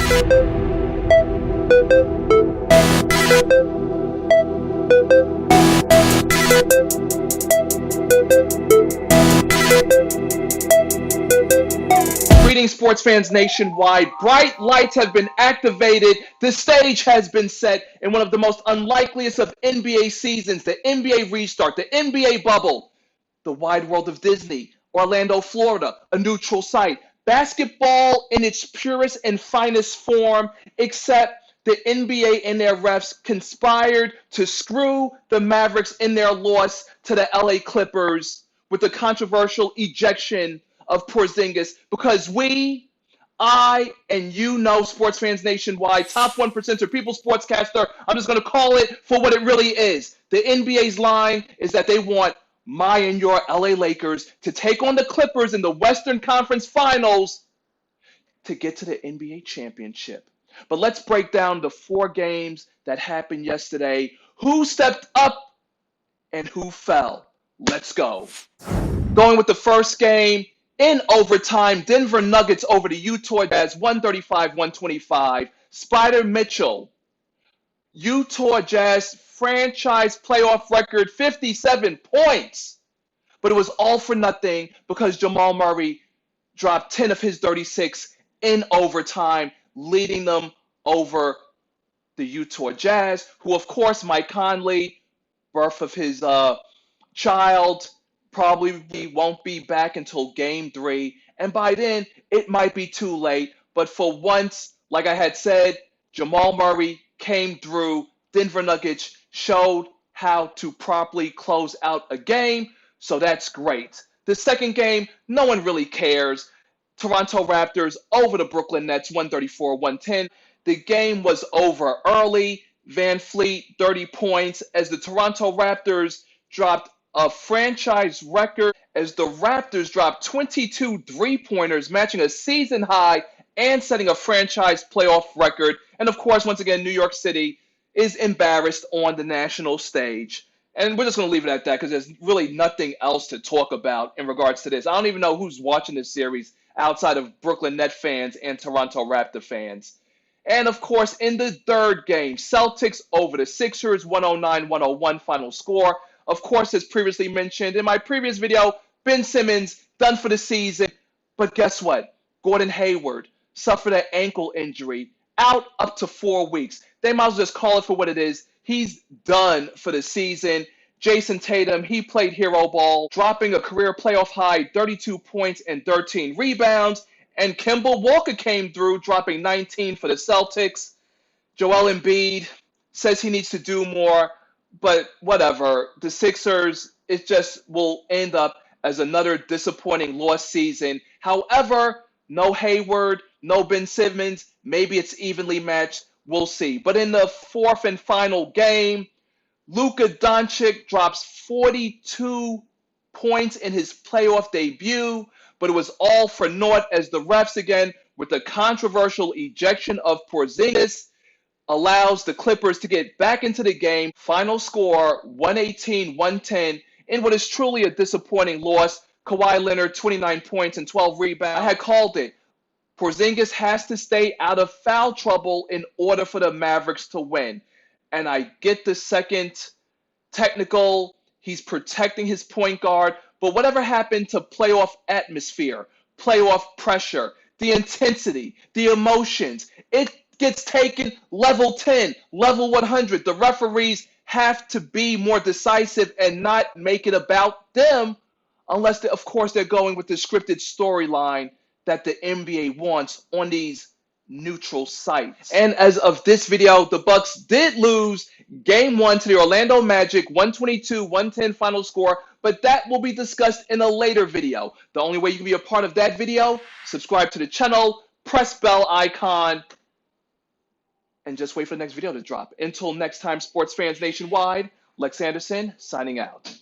Greetings, sports fans nationwide. Bright lights have been activated. The stage has been set in one of the most unlikeliest of NBA seasons, the NBA restart, the NBA bubble, the wide world of Disney, Orlando, Florida, a neutral site. Basketball in its purest and finest form, except the NBA and their refs conspired to screw the Mavericks in their loss to the LA Clippers with the controversial ejection of Porzingis, because I, and you know, sports fans nationwide, top 1% people sportscaster, I'm just going to call it for what it really is. The NBA's line is that they want my and your LA Lakers to take on the Clippers in the Western Conference Finals to get to the NBA championship. But let's break down the 4 games that happened yesterday. Who stepped up and who fell? Let's go. Going with the first game, in overtime, Denver Nuggets over the Utah Jazz, 135-125. Spider Mitchell, Utah Jazz franchise playoff record, 57 points. But it was all for nothing because Jamal Murray dropped 10 of his 36 in overtime, leading them over the Utah Jazz, who, of course, Mike Conley, birth of his child, probably won't be back until game 3. And by then, it might be too late. But for once, like I had said, Jamal Murray came through. Denver Nuggets showed how to properly close out a game. So that's great. The second game, no one really cares. Toronto Raptors over the Brooklyn Nets, 134-110. The game was over early. Van Fleet, 30 points, as the Toronto Raptors dropped a franchise record, as the Raptors dropped 22 three-pointers, matching a season high and setting a franchise playoff record. And of course, once again, New York City is embarrassed on the national stage. And we're just going to leave it at that because there's really nothing else to talk about in regards to this. I don't even know who's watching this series outside of Brooklyn Net fans and Toronto Raptor fans. And of course, in the third game, Celtics over the Sixers, 109-101 final score. Of course, as previously mentioned in my previous video, Ben Simmons done for the season. But guess what? Gordon Hayward suffered an ankle injury, out up to 4 weeks. They might as well just call it for what it is. He's done for the season. Jason Tatum, he played hero ball, dropping a career playoff high 32 points and 13 rebounds. And Kemba Walker came through, dropping 19 for the Celtics. Joel Embiid says he needs to do more. But whatever, the Sixers, it just will end up as another disappointing lost season. However, no Hayward, no Ben Simmons. Maybe it's evenly matched. We'll see. But in the fourth and final game, Luka Doncic drops 42 points in his playoff debut. But it was all for naught as the refs, again, with the controversial ejection of Porzingis, allows the Clippers to get back into the game. Final score, 118-110, in what is truly a disappointing loss. Kawhi Leonard, 29 points and 12 rebounds. I had called it. Porzingis has to stay out of foul trouble in order for the Mavericks to win. And I get the second technical. He's protecting his point guard. But whatever happened to playoff atmosphere, playoff pressure, the intensity, the emotions, it gets taken level 10, level 100. The referees have to be more decisive and not make it about them unless, of course, they're going with the scripted storyline that the NBA wants on these neutral sites. And as of this video, the Bucks did lose Game 1 to the Orlando Magic, 122-110 final score, but that will be discussed in a later video. The only way you can be a part of that video, subscribe to the channel, press bell icon, and just wait for the next video to drop. Until next time, sports fans nationwide, Lex Anderson signing out.